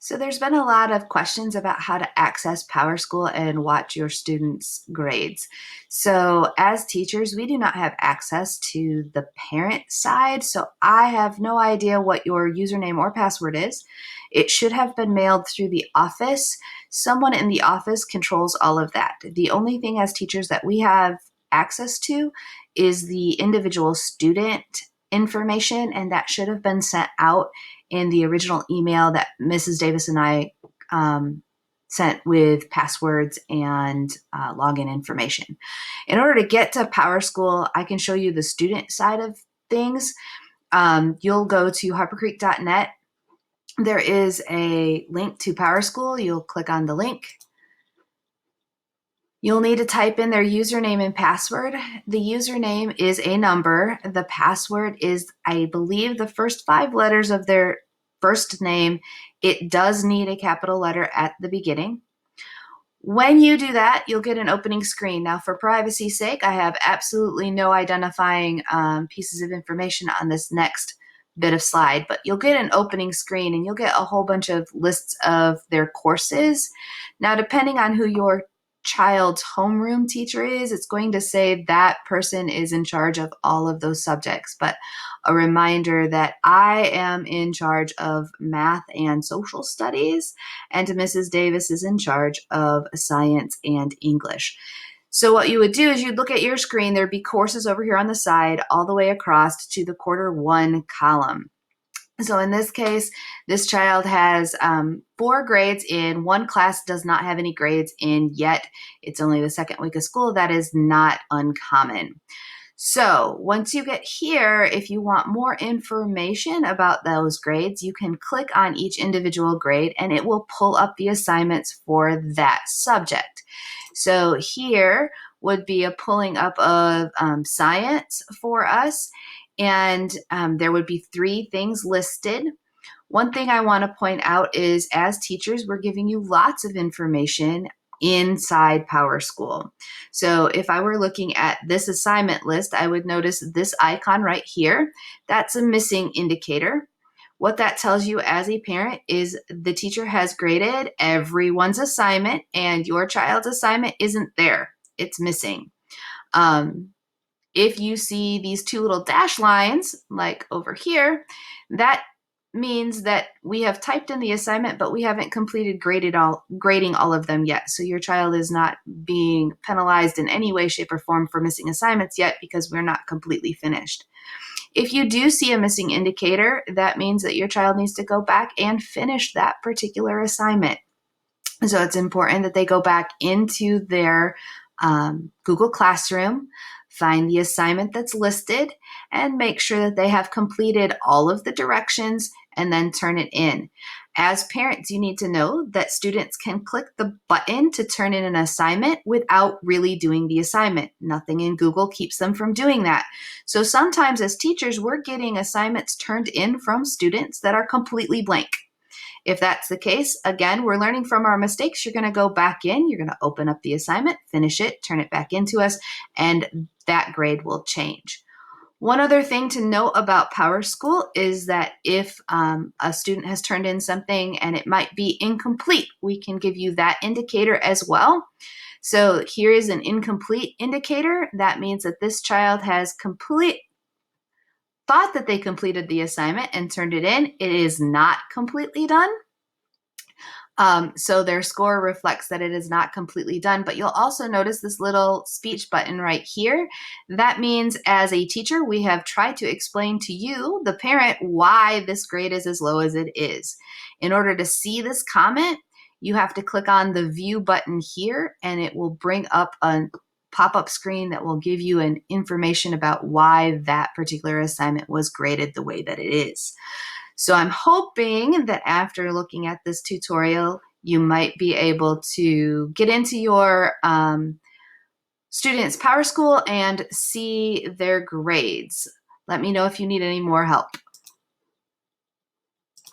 So there's been a lot of questions about how to access PowerSchool and watch your students' grades. So as teachers, we do not have access to the parent side, so I have no idea what your username or password is. It should have been mailed through the office. Someone in the office controls all of that. The only thing as teachers that we have access to is the individual student information, and that should have been sent out in the original email that Mrs. Davis and I sent with passwords and login information. In order to get to PowerSchool, I can show you the student side of things. You'll go to harpercreek.net. There is a link to PowerSchool. You'll click on the link. You'll need to type in their username and password. The username is a number. The password is, I believe, the first 5 letters of their first name. It does need a capital letter at the beginning. When you do that, you'll get an opening screen. Now, for privacy's sake, I have absolutely no identifying pieces of information on this next bit of slide, but you'll get an opening screen and you'll get a whole bunch of lists of their courses. Now, depending on who your child's homeroom teacher is, it's going to say that person is in charge of all of those subjects. But a reminder that I am in charge of math and social studies, and Mrs. Davis is in charge of science and English. So what you would do is you'd look at your screen, there'd be courses over here on the side all the way across to the Q1 column. So in this case, this child has 4 grades in. One class does not have any grades in yet. It's only the second week of school. That is not uncommon. So once you get here, if you want more information about those grades, you can click on each individual grade and it will pull up the assignments for that subject. So here would be a pulling up of science for us. And there would be 3 things listed. One thing I want to point out is as teachers, we're giving you lots of information inside PowerSchool. So if I were looking at this assignment list, I would notice this icon right here. That's a missing indicator. What that tells you as a parent is the teacher has graded everyone's assignment and your child's assignment isn't there. It's missing. If you see these 2 little dash lines, like over here, that means that we have typed in the assignment, but we haven't completed grading all of them yet. So your child is not being penalized in any way, shape, or form for missing assignments yet because we're not completely finished. If you do see a missing indicator, that means that your child needs to go back and finish that particular assignment. So it's important that they go back into their Google Classroom, find the assignment that's listed, and make sure that they have completed all of the directions and then turn it in. As parents, you need to know that students can click the button to turn in an assignment without really doing the assignment. Nothing in Google keeps them from doing that. So sometimes as teachers, we're getting assignments turned in from students that are completely blank. If that's the case, again, we're learning from our mistakes. You're going to go back in, you're going to open up the assignment, finish it, turn it back into us, and that grade will change. One other thing to note about PowerSchool is that if a student has turned in something and it might be incomplete, we can give you that indicator as well. So here is an incomplete indicator. That means that this child has thought that they completed the assignment and turned it in. It is not completely done. So their score reflects that it is not completely done, but you'll also notice this little speech button right here. That means as a teacher, we have tried to explain to you, the parent, why this grade is as low as it is. In order to see this comment, you have to click on the view button here and it will bring up a pop-up screen that will give you an information about why that particular assignment was graded the way that it is. So I'm hoping that after looking at this tutorial, you might be able to get into your students' PowerSchool and see their grades. Let me know if you need any more help.